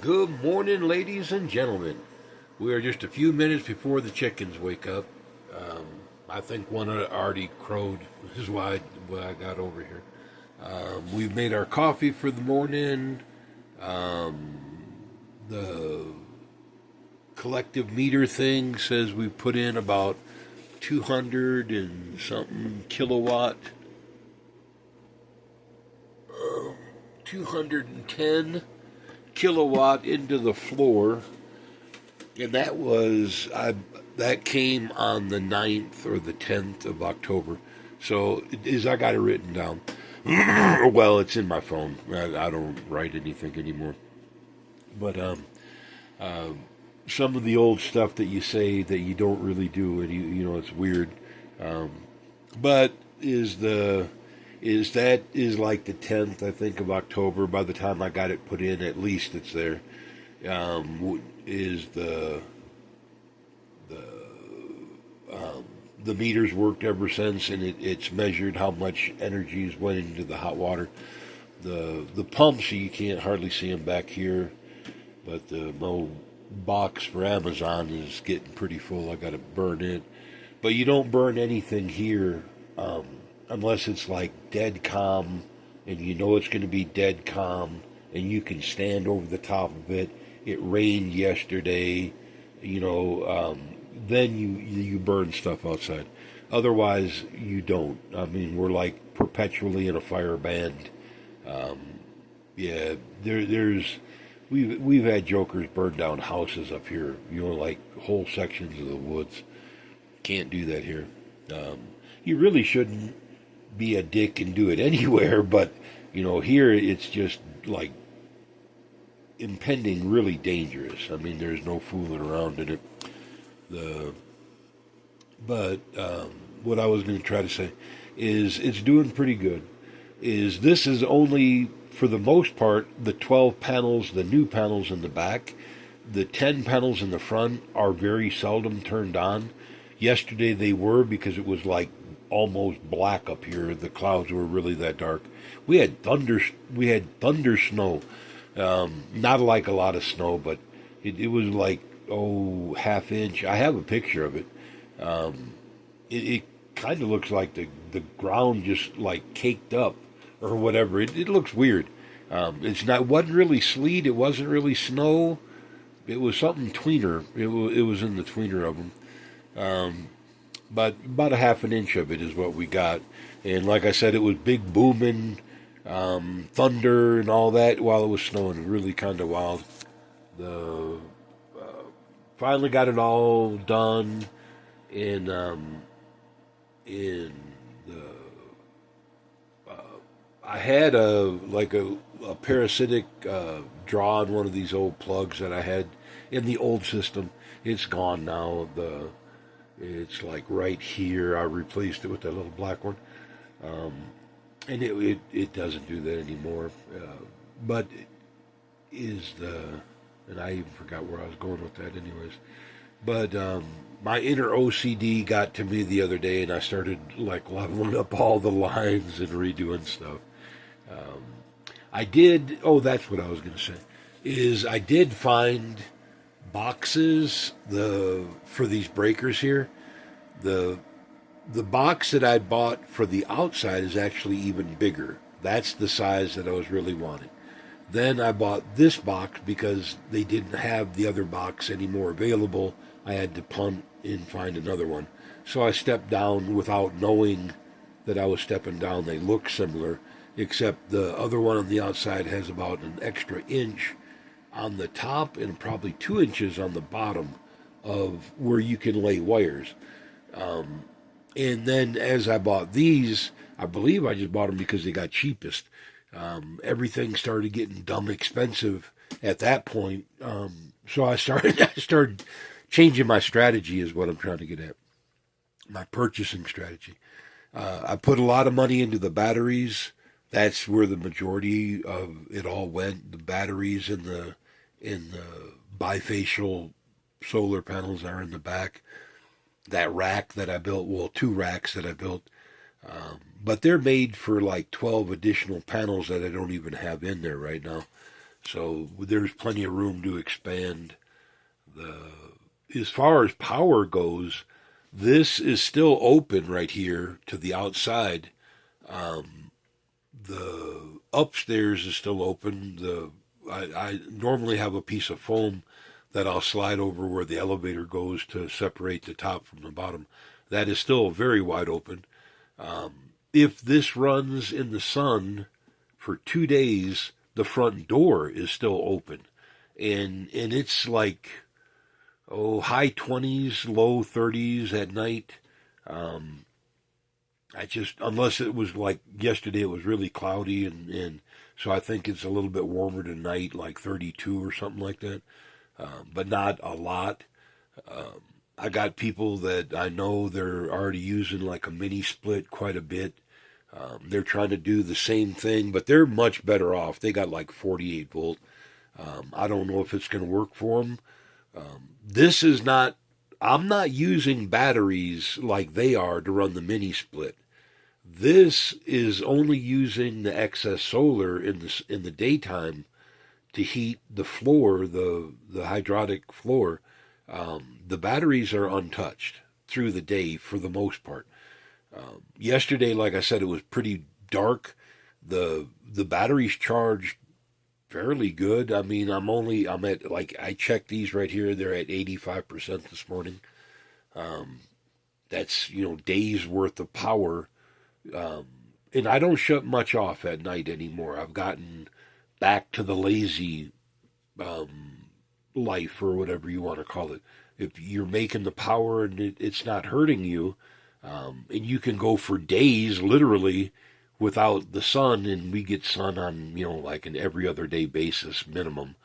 Good morning, ladies and gentlemen. We are just a few minutes before the chickens wake up. Um, I think one already crowed. This is why I got over here. We've made our coffee for the morning. The collective meter thing says we put in about 200 and something kilowatt, 210 kilowatt into the floor, and that came on the 9th or the 10th of October. So I got it written down. Well, it's in my phone. I don't write anything anymore. But some of the old stuff that you say that you don't really do, and you know it's weird. Um, but is like the 10th, I think, of October. By the time I got it put in, at least it's there. Is the the meters worked ever since, and it's measured how much energy is went into the hot water. The pumps, you can't hardly see them back here, but the old box for Amazon is getting pretty full. I got to burn it, but you don't burn anything here unless it's like dead calm, and you know it's going to be dead calm, and you can stand over the top of it. It rained yesterday, you know. Then you burn stuff outside. Otherwise, you don't. I mean, we're like perpetually in a fire band. Um, yeah, there's we've had jokers burn down houses up here. You know, like whole sections of the woods. Can't do that here. Um, you really shouldn't be a dick and do it anywhere, but you know, here it's just like impending, really dangerous. I mean, there's no fooling around in it. The but what I was going to try to say is it's doing pretty good. This is only for the most part the 12 panels, the new panels in the back. The 10 panels in the front are very seldom turned on. Yesterday they were because it was like almost black up here. The clouds were really that dark. We had thunder. We had thunder snow. Not like a lot of snow, but it was like half inch. I have a picture of it. Um, it kind of looks like the ground just like caked up or whatever. It looks weird. Wasn't really sleet. It wasn't really snow. It was something tweener. It was in the tweener of them. Um, but about a half an inch of it is what we got. And like I said, it was big booming, thunder and all that while it was snowing. Really kind of wild. The Finally got it all done in the. I had a parasitic draw on one of these old plugs that I had in the old system. It's gone now. It's like right here. I replaced it with that little black one, um, and it doesn't do that anymore. But is the and I even forgot where I was going with that, anyways. But my inner OCD got to me the other day, and I started like leveling up all the lines and redoing stuff. Um, I did. Oh, that's what I was going to say. I did find boxes for these breakers here. The the box that I bought for the outside is actually even bigger. That's the size that I was really wanting. Then I bought this box because they didn't have the other box anymore available. I had to punt and find another one. So I stepped down without knowing that I was stepping down. They look similar, except the other one on the outside has about an extra inch on the top and probably 2 inches on the bottom of where you can lay wires. Um, and then as I bought these, I believe I just bought them because they got cheapest. Everything started getting dumb expensive at that point. So I started changing my strategy is what I'm trying to get at. My purchasing strategy. I put a lot of money into the batteries. That's where the majority of it all went. The batteries and the bifacial solar panels are in the back. That rack that I built, well, two racks that I built, but they're made for like 12 additional panels that I don't even have in there right now. So there's plenty of room to expand. The As far as power goes, this is still open right here to the outside. The upstairs is still open. I normally have a piece of foam that I'll slide over where the elevator goes to separate the top from the bottom. That is still very wide open. If this runs in the sun for 2 days, the front door is still open, and it's like high 20s, low 30s at night. Um, I just, unless it was like yesterday, it was really cloudy, and so I think it's a little bit warmer tonight, like 32 or something like that, but not a lot. Um, I got people that I know they're already using like a mini split quite a bit. They're trying to do the same thing, but they're much better off. They got like 48 volt. I don't know if it's going to work for them. This is not, I'm not using batteries like they are to run the mini split. This is only using the excess solar in the daytime to heat the floor, the hydraulic floor. The batteries are untouched through the day for the most part. Yesterday, like I said, it was pretty dark. The batteries charged fairly good. I mean, I'm at, like, I checked these right here. They're at 85% this morning. Um, that's, days worth of power. And I don't shut much off at night anymore. I've gotten back to the lazy life, or whatever you want to call it. If you're making the power and it's not hurting you, and you can go for days literally without the sun, and we get sun on, like an every other day basis minimum.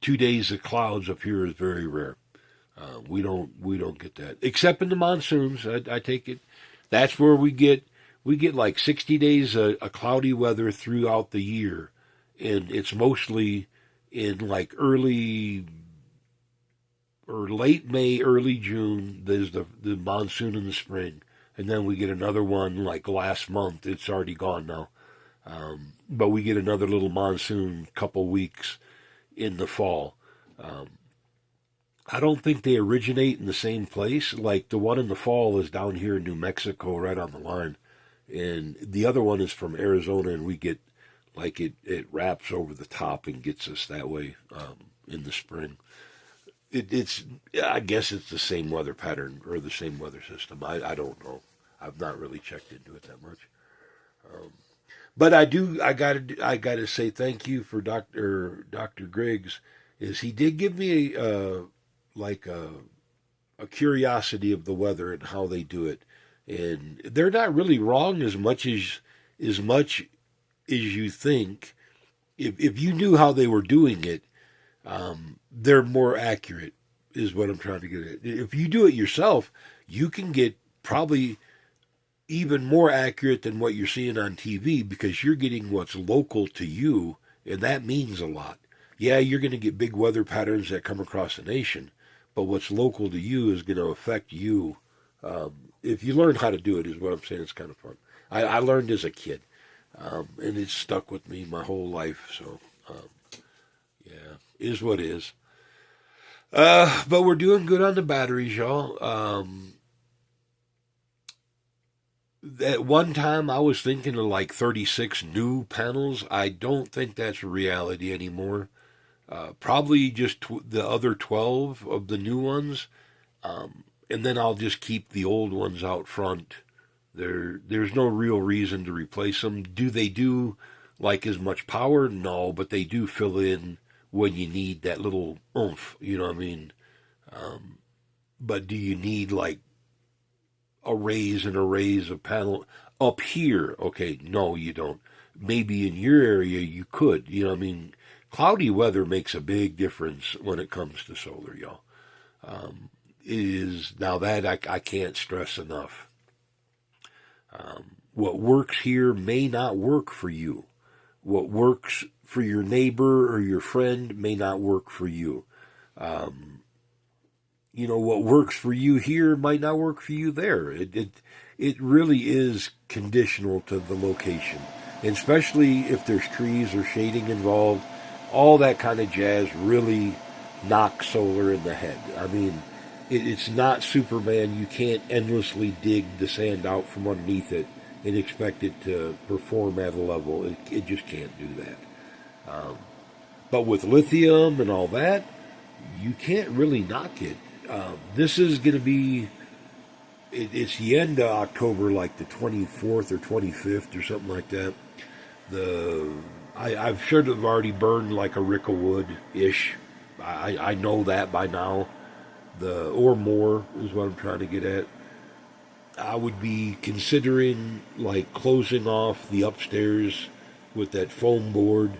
2 days of clouds up here is very rare. We don't get that except in the monsoons. I take it that's where we get like 60 days of cloudy weather throughout the year, and it's mostly in like early or late May, early June. There's the monsoon in the spring, and then we get another one like last month. It's already gone now, but we get another little monsoon couple weeks in the fall. Um, I don't think they originate in the same place. Like the one in the fall is down here in New Mexico, right on the line, and the other one is from Arizona, and we get like it wraps over the top and gets us that way in the spring. It's I guess it's the same weather pattern or the same weather system. I don't know. I've not really checked into it that much. Um, but I do. I gotta say thank you for Doctor Griggs. Is he did give me like a curiosity of the weather and how they do it, and they're not really wrong as much as you think. If you knew how they were doing it, they're more accurate, is what I'm trying to get at. If you do it yourself, you can get probably even more accurate than what you're seeing on TV, because you're getting what's local to you, and that means a lot. Yeah, you're going to get big weather patterns that come across the nation, but what's local to you is going to affect you. If you learn how to do it, is what I'm saying. It's kind of fun. I learned as a kid, and it's stuck with me my whole life. So, yeah, is what is. But we're doing good on the batteries, y'all. At one time, I was thinking of like 36 new panels. I don't think that's a reality anymore. Probably just the other 12 of the new ones, and then I'll just keep the old ones out front. There's no real reason to replace them. Do they do like as much power? No, but they do fill in when you need that little oomph. You know what I mean? Um, but do you need like arrays and arrays of panel up here? Okay, no, you don't. Maybe in your area you could. You know what I mean? Cloudy weather makes a big difference when it comes to solar, y'all. Is now that I can't stress enough. What works here may not work for you. What works for your neighbor or your friend may not work for you. Um, what works for you here might not work for you there. It really is conditional to the location. And especially if there's trees or shading involved, all that kind of jazz really knocks solar in the head. I mean, it's not Superman. You can't endlessly dig the sand out from underneath it and expect it to perform at a level. It just can't do that. But with lithium and all that, you can't really knock it. This is going to be, it's the end of October, like the 24th or 25th or something like that. I should have already burned like a rick of wood ish. I know that by now. Or more is what I'm trying to get at. I would be considering like closing off the upstairs with that foam board,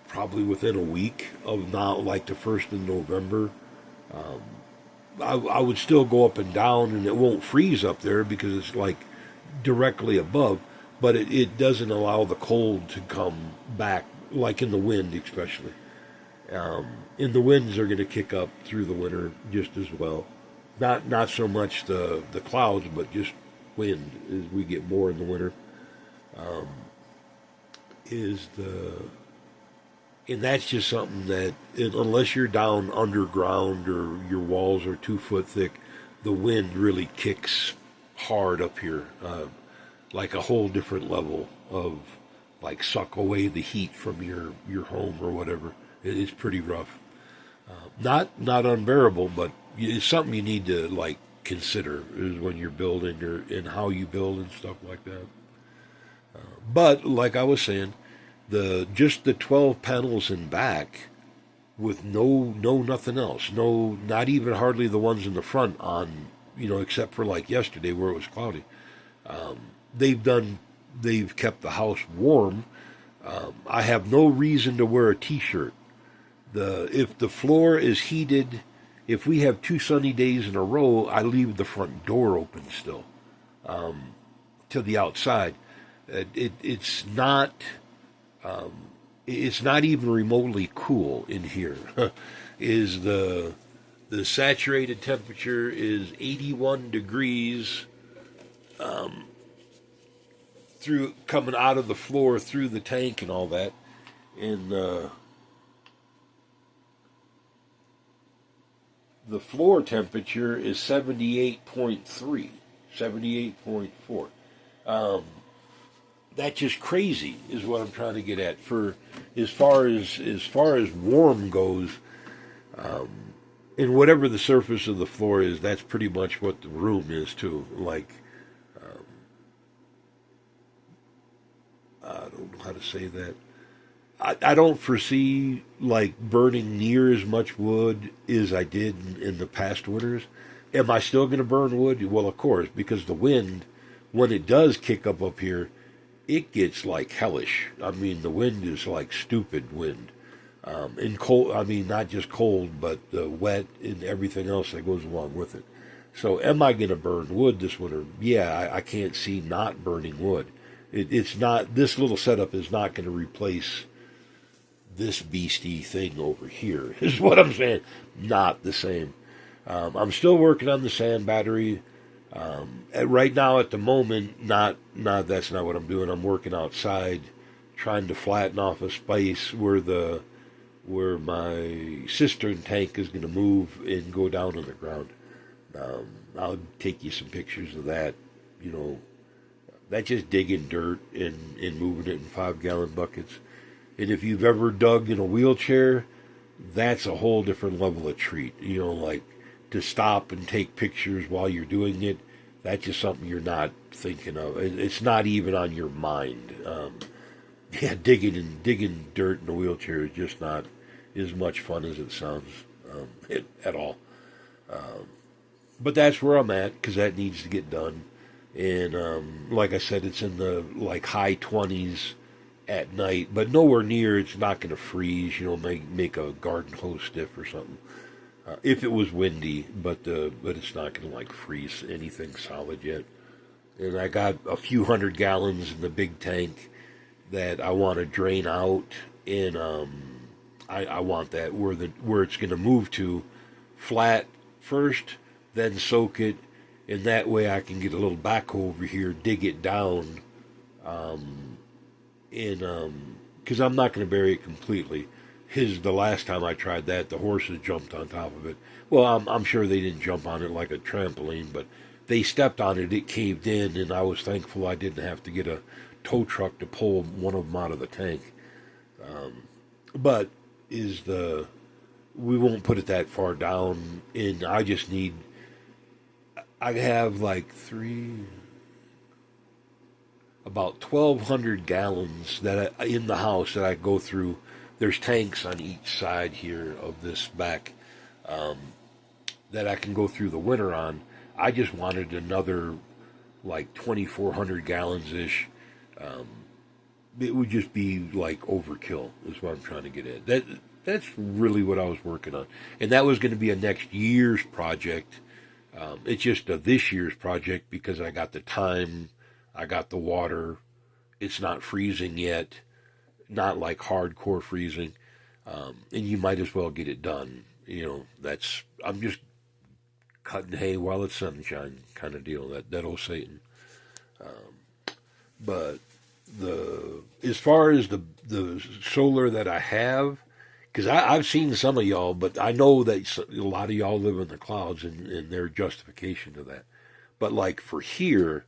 probably within a week of now, like the first of November. I would still go up and down, and it won't freeze up there because it's like directly above, but it doesn't allow the cold to come back, like in the wind, especially. And the winds are going to kick up through the winter just as well. Not so much the clouds, but just wind as we get more in the winter. Is the And that's just something that unless you're down underground or your walls are 2 foot thick, the wind really kicks hard up here, like a whole different level of like suck away the heat from your home or whatever. It's pretty rough. Not unbearable, but it's something you need to like consider is when you're building and how you build and stuff like that. But like I was saying, just the 12 panels in back with no nothing else, no, not even hardly the ones in the front on, except for like yesterday where it was cloudy. They've done they've kept the house warm. I have no reason to wear a t-shirt. If the floor is heated, if we have 2 sunny days in a row, I leave the front door open still, to the outside. It's not it's not even remotely cool in here. Is the saturated temperature is 81 degrees, through coming out of the floor through the tank and all that, and the floor temperature is 78.3, 78.4. That's just crazy, is what I'm trying to get at. For as far as warm goes, and whatever the surface of the floor is, that's pretty much what the room is too. Like, I don't know how to say that. I don't foresee like burning near as much wood as I did in the past winters. Am I still going to burn wood? Well, of course, because the wind, when it does kick up here, it gets like hellish. I mean, the wind is like stupid wind. And cold, I mean, not just cold, but wet and everything else that goes along with it. So am I going to burn wood this winter? Yeah, I can't see not burning wood. It's not, this little setup is not going to replace this beastie thing over here, is what I'm saying. Not the same. I'm still working on the sand battery. Right now, at the moment, that's not what I'm doing. I'm working outside, trying to flatten off a space where my cistern tank is going to move and go down on the ground. I'll take you some pictures of that. That's just digging dirt and moving it in 5-gallon buckets. And if you've ever dug in a wheelchair, that's a whole different level of treat. Like to stop and take pictures while you're doing it, that's just something you're not thinking of. It's not even on your mind. Digging dirt in a wheelchair is just not as much fun as it sounds, at all. But that's where I'm at because that needs to get done. And like I said, it's in the like high 20s at night, but nowhere near. It's not going to freeze. Make a garden hose stiff or something. If it was windy, but it's not going to like freeze anything solid yet. And I got a few 100 gallons in the big tank that I want to drain out, and I want that where it's going to move to flat first, then soak it, and that way I can get a little backhoe over here, dig it down, And because I'm not going to bury it completely. The last time I tried that, the horses jumped on top of it. Well, I'm sure they didn't jump on it like a trampoline, but they stepped on it. It caved in, and I was thankful I didn't have to get a tow truck to pull one of them out of the tank. But is the we won't put it that far down, and I just need. I have like about 1,200 gallons in the house that I go through. There's tanks on each side here of this back that I can go through the winter on. I just wanted another like 2,400 gallons ish. It would just be like overkill, is what I'm trying to get at. That's really what I was working on, and that was going to be a next year's project. It's just a this year's project because I got the time, I got the water. It's not freezing yet, not like hardcore freezing, and you might as well get it done. I'm just cutting hay while it's sunshine kind of deal. That old Satan. But as far as the solar that I have, because I've seen some of y'all, but I know that a lot of y'all live in the clouds, and their justification to that. But like for here,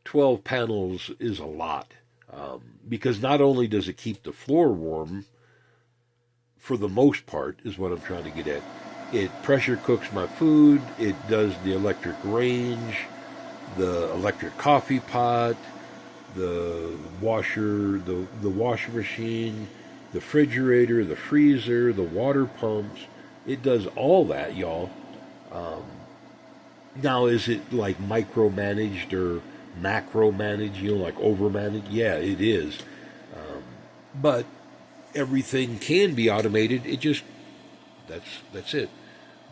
12 panels is a lot, because not only does it keep the floor warm, for the most part, is what I'm trying to get at. It pressure cooks my food. It does the electric range, the electric coffee pot, the washer, the washing machine, the refrigerator, the freezer, the water pumps. It does all that, y'all. Now, is it like micromanaged or macro managed, like over managed? Yeah, it is. But everything can be automated. It just, that's it.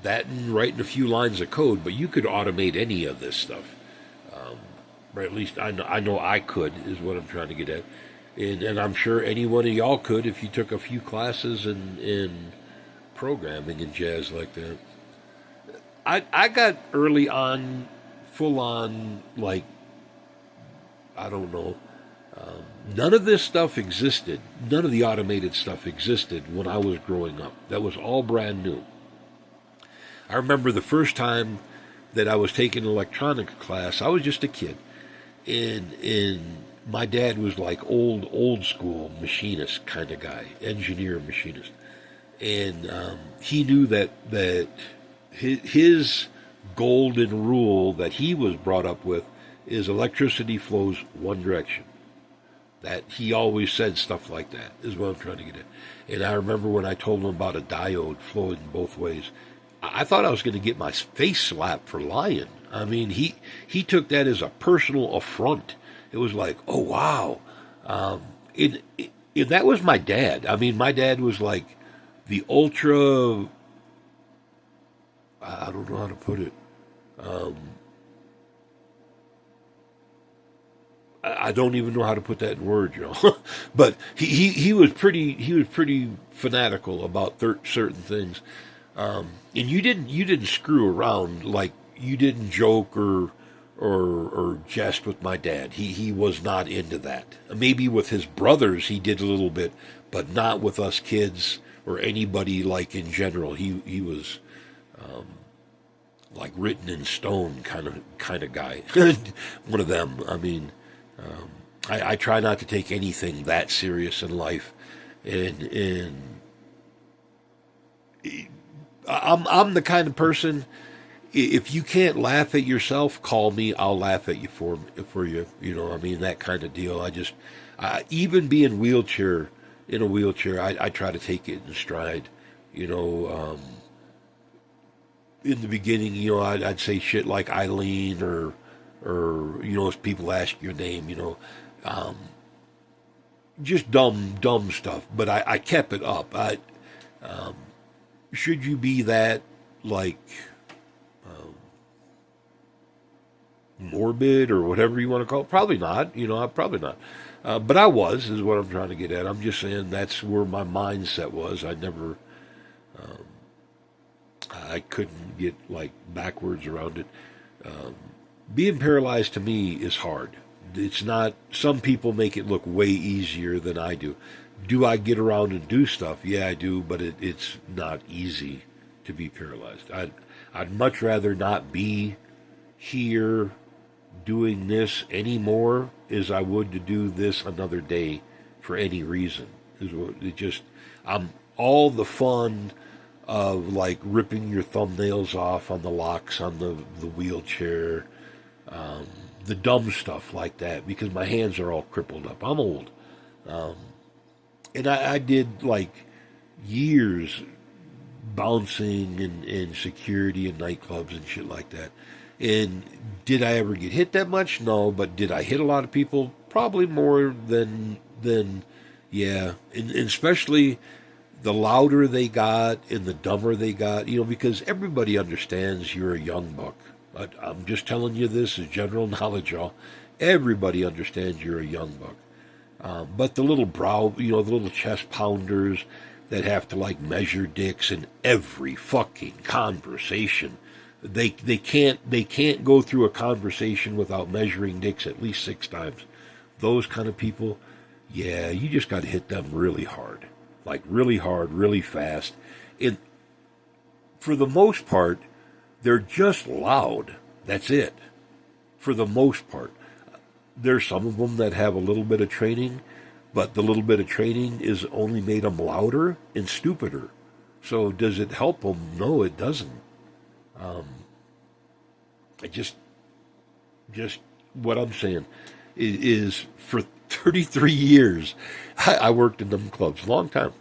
That and writing a few lines of code, but you could automate any of this stuff. Or at least I know I could, is what I'm trying to get at. And I'm sure any one of y'all could if you took a few classes in programming and jazz like that. I got early on, full on, like, I don't know. None of this stuff existed. None of the automated stuff existed when I was growing up. That was all brand new. I remember the first time that I was taking an electronics class, I was just a kid. And my dad was like old school machinist kind of guy, engineer machinist. And he knew that his golden rule that he was brought up with is electricity flows one direction. That he always said stuff like that, is what I'm trying to get at. And I remember when I told him about a diode flowing both ways, I thought I was going to get my face slapped for lying. I mean, he took that as a personal affront. It was like, oh, wow. And that was my dad. I mean, my dad was like the ultra, I don't know how to put it. I don't even know how to put that in words, but he was pretty fanatical about certain things, and you didn't screw around. Like, you didn't joke or jest with my dad. He was not into that. Maybe with his brothers he did a little bit, but not with us kids or anybody, like, in general. He was like written in stone kind of guy. One of them. I mean. I try not to take anything that serious in life, and I'm the kind of person. If you can't laugh at yourself, call me. I'll laugh at you for you. I mean, that kind of deal. Even being in a wheelchair, I try to take it in stride. In the beginning, I'd say shit like Eileen or if people ask your name, just dumb stuff. But I kept it up. Should you be that, like, morbid or whatever you want to call it? Probably not. Probably not. But I was, is what I'm trying to get at. I'm just saying that's where my mindset was. I couldn't get, like, backwards around it. Being paralyzed to me is hard. It's not. Some people make it look way easier than I do. Do I get around and do stuff? Yeah, I do, but it's not easy to be paralyzed. I'd much rather not be here doing this anymore as I would to do this another day for any reason. It just, all the fun of like ripping your thumbnails off on the locks on the wheelchair, the dumb stuff like that, because my hands are all crippled up. I'm old. And I did like years bouncing and security in nightclubs and shit like that. And did I ever get hit that much? No, but did I hit a lot of people? Probably more than yeah. And especially the louder they got and the dumber they got, because everybody understands you're a young buck. I'm just telling you this as general knowledge, y'all. Everybody understands you're a young buck. But the little the little chest pounders that have to like measure dicks in every fucking conversation. They can't go through a conversation without measuring dicks at least 6 times. Those kind of people, yeah, you just got to hit them really hard. Like really hard, really fast. And for the most part, they're just loud. That's it. For the most part. There's some of them that have a little bit of training, but the little bit of training is only made them louder and stupider. So does it help them? No, it doesn't. I just what I'm saying is for 33 years, I worked in them clubs, long time.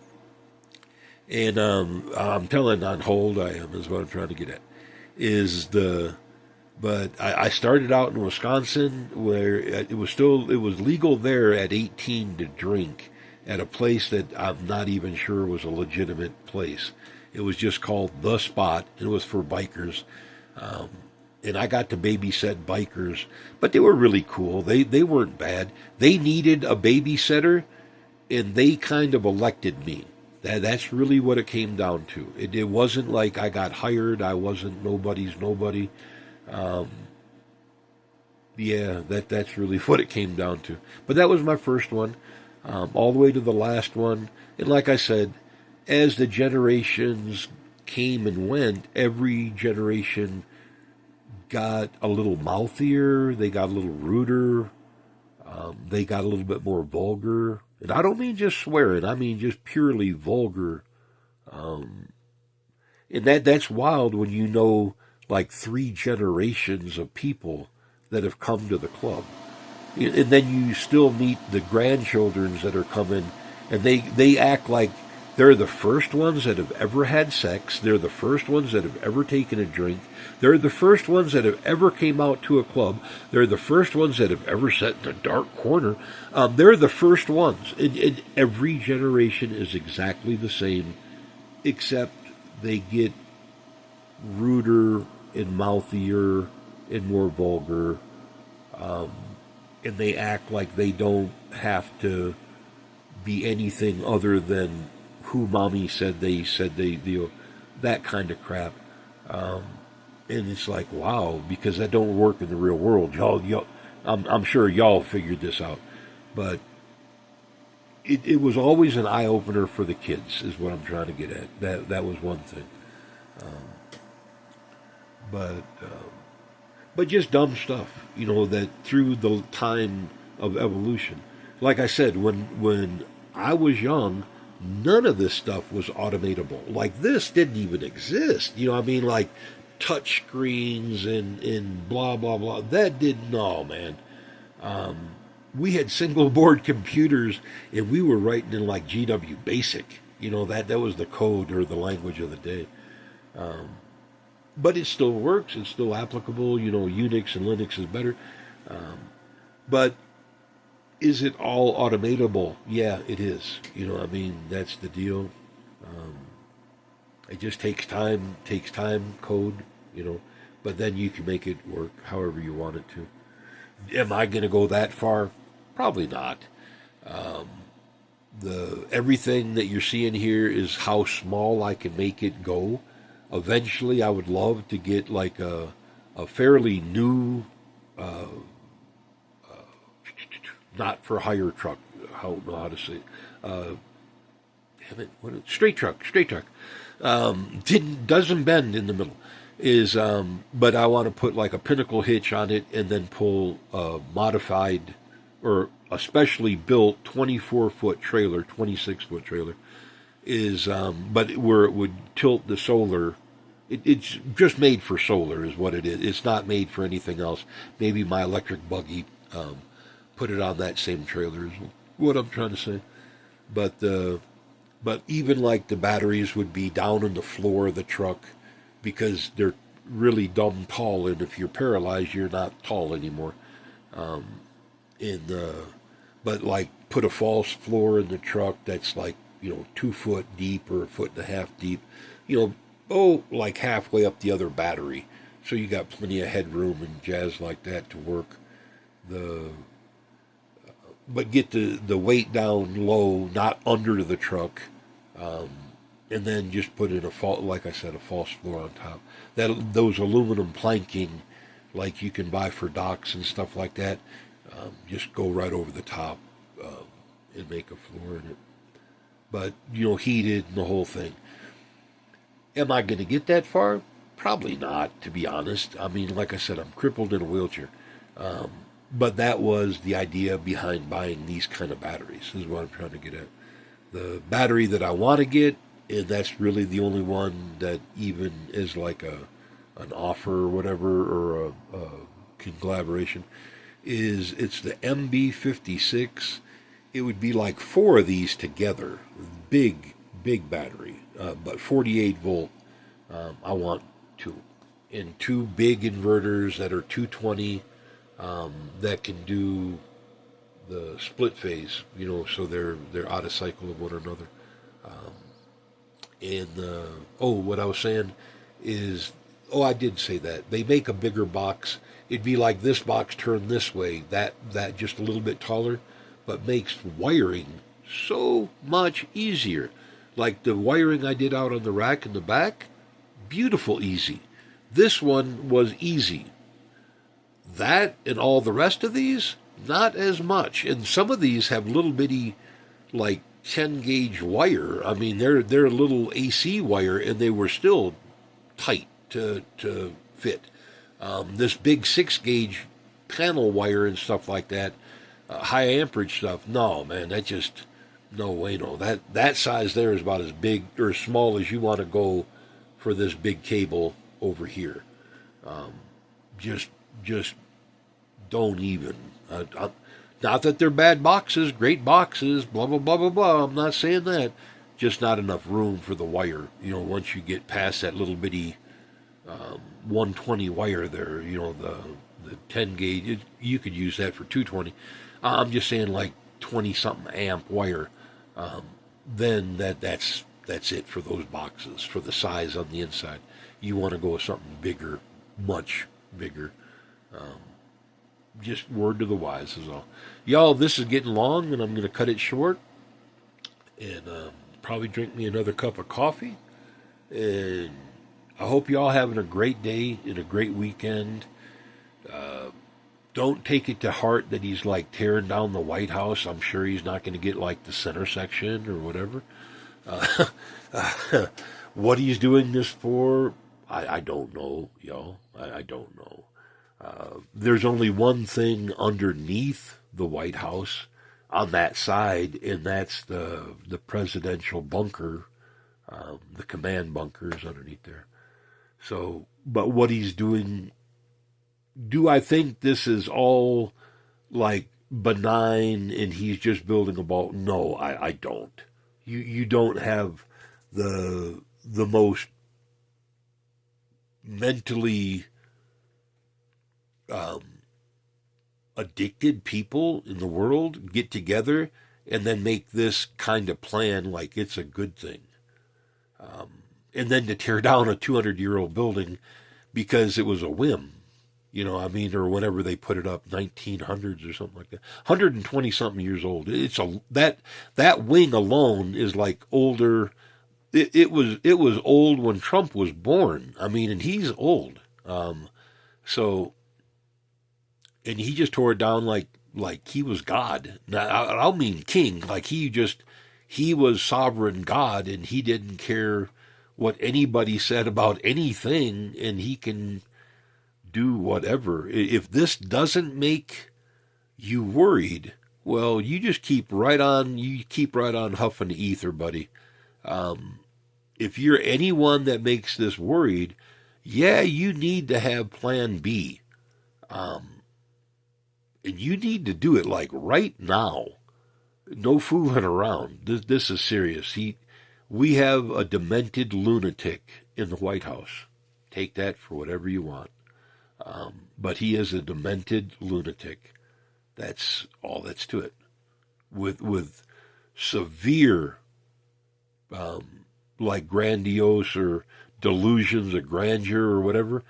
And I'm telling on hold I am is what I'm trying to get at. But I started out in Wisconsin where it was legal there at 18 to drink at a place that I'm not even sure was a legitimate place. It was just called The Spot. It was for bikers. And I got to babysit bikers, but they were really cool. They weren't bad. They needed a babysitter, and they kind of elected me. That's really what it came down to. It wasn't like I got hired. I wasn't nobody's nobody. Yeah, that's really what it came down to. But that was my first one, all the way to the last one. And like I said, as the generations came and went, every generation got a little mouthier, they got a little ruder, they got a little bit more vulgar. And I don't mean just swearing, I mean just purely vulgar. And that's wild when you know like 3 generations of people that have come to the club. And then you still meet the grandchildren that are coming, and they act like they're the first ones that have ever had sex. They're the first ones that have ever taken a drink. They're the first ones that have ever came out to a club. They're the first ones that have ever sat in a dark corner. They're the first ones. And every generation is exactly the same, except they get ruder and mouthier and more vulgar. And they act like they don't have to be anything other than who mommy said they do, that kind of crap. And it's like, wow, because that don't work in the real world. Y'all, I'm sure y'all figured this out, but it was always an eye opener for the kids, is what I'm trying to get at. That was one thing. But just dumb stuff, that through the time of evolution. Like I said, when I was young, none of this stuff was automatable. Like, this didn't even exist. Like touch screens and blah, blah, blah. That didn't, no, man. We had single board computers, and we were writing in like GW Basic. That was the code or the language of the day. But it still works. It's still applicable. Unix and Linux is better. But is it all automatable? Yeah, it is. That's the deal. It just takes time, code, but then you can make it work however you want it to. Am I going to go that far? Probably not. Everything that you're seeing here is how small I can make it go. Eventually, I would love to get like a fairly new not for hire truck. I don't know how to say it. Damn it, straight truck. Doesn't bend in the middle. But I want to put like a pinnacle hitch on it and then pull a modified or a specially built 24-foot trailer, 26-foot trailer but where it would tilt the solar. It's just made for solar is what it is. It's not made for anything else. Maybe my electric buggy, put it on that same trailer is what I'm trying to say. But even like the batteries would be down on the floor of the truck because they're really dumb tall, and if you're paralyzed, you're not tall anymore. But like put a false floor in the truck that's like 2 foot deep or a foot and a half deep, like halfway up the other battery, so you got plenty of headroom and jazz like that to work but get the weight down low, not under the truck, and then just put in a false floor on top. Those aluminum planking, like you can buy for docks and stuff like that, just go right over the top and make a floor in it. But heated and the whole thing. Am I going to get that far? Probably not, to be honest. I mean, like I said, I'm crippled in a wheelchair. But that was the idea behind buying these kind of batteries, is what I'm trying to get at. The battery that I want to get, and that's really the only one that even is like an offer or whatever, or a collaboration, it's the MB56. It would be like 4 of these together. Big battery, but 48 volt. I want 2. And 2 big inverters that are 220, that can do the split phase, so they're out of cycle of one another. What I was saying is, I did say that. They make a bigger box. It'd be like this box turned this way, that just a little bit taller, but makes wiring so much easier. Like the wiring I did out on the rack in the back, beautiful easy. This one was easy. That and all the rest of these, not as much. And some of these have little bitty, like 10 gauge wire. I mean, they're a little AC wire, and they were still tight to fit. This big 6 gauge panel wire and stuff like that, high amperage stuff. No, man, that just no way, no. That size there is about as big or as small as you want to go for this big cable over here. Just don't even. Not that they're bad boxes, great boxes, blah, blah, blah, blah, blah. I'm not saying that. Just not enough room for the wire. Once you get past that little bitty 120 wire there, the 10 gauge, you could use that for 220. I'm just saying like 20-something amp wire. Then that's it for those boxes, for the size on the inside. You want to go with something bigger, much bigger. Just word to the wise is all. Y'all, this is getting long, and I'm going to cut it short. And probably drink me another cup of coffee. And I hope y'all having a great day and a great weekend. Don't take it to heart that he's like tearing down the White House. I'm sure he's not going to get like the center section or whatever. What he's doing this for, I don't know, y'all. I don't know. There's only one thing underneath the White House on that side, and that's the presidential bunker, the command bunkers underneath there. So, but what he's doing, do I think this is all like benign and he's just building a ball? No, I don't. You don't have the most mentally addicted people in the world get together and then make this kind of plan like it's a good thing. And then to tear down a 200-year-old building because it was a whim, or whenever they put it up, 1900s or something like that. 120-something years old. It's that wing alone is like older. It was old when Trump was born. I mean, and he's old. And he just tore it down like like he was God. Now, I don't mean king, like he was sovereign God, and he didn't care what anybody said about anything, and he can do whatever. If this doesn't make you worried, well, you keep right on huffing ether, buddy. If you're anyone that makes this worried, yeah, you need to have plan B. And you need to do it like right now. No fooling around. This is serious. We have a demented lunatic in the White House. Take that for whatever you want. But he is a demented lunatic. That's all that's to it. With severe, like grandiose or delusions of grandeur or whatever,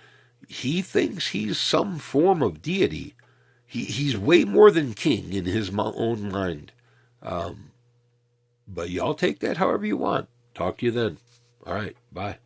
he thinks he's some form of deity. He's way more than king in his own mind. But y'all take that however you want. Talk to you then. All right. Bye.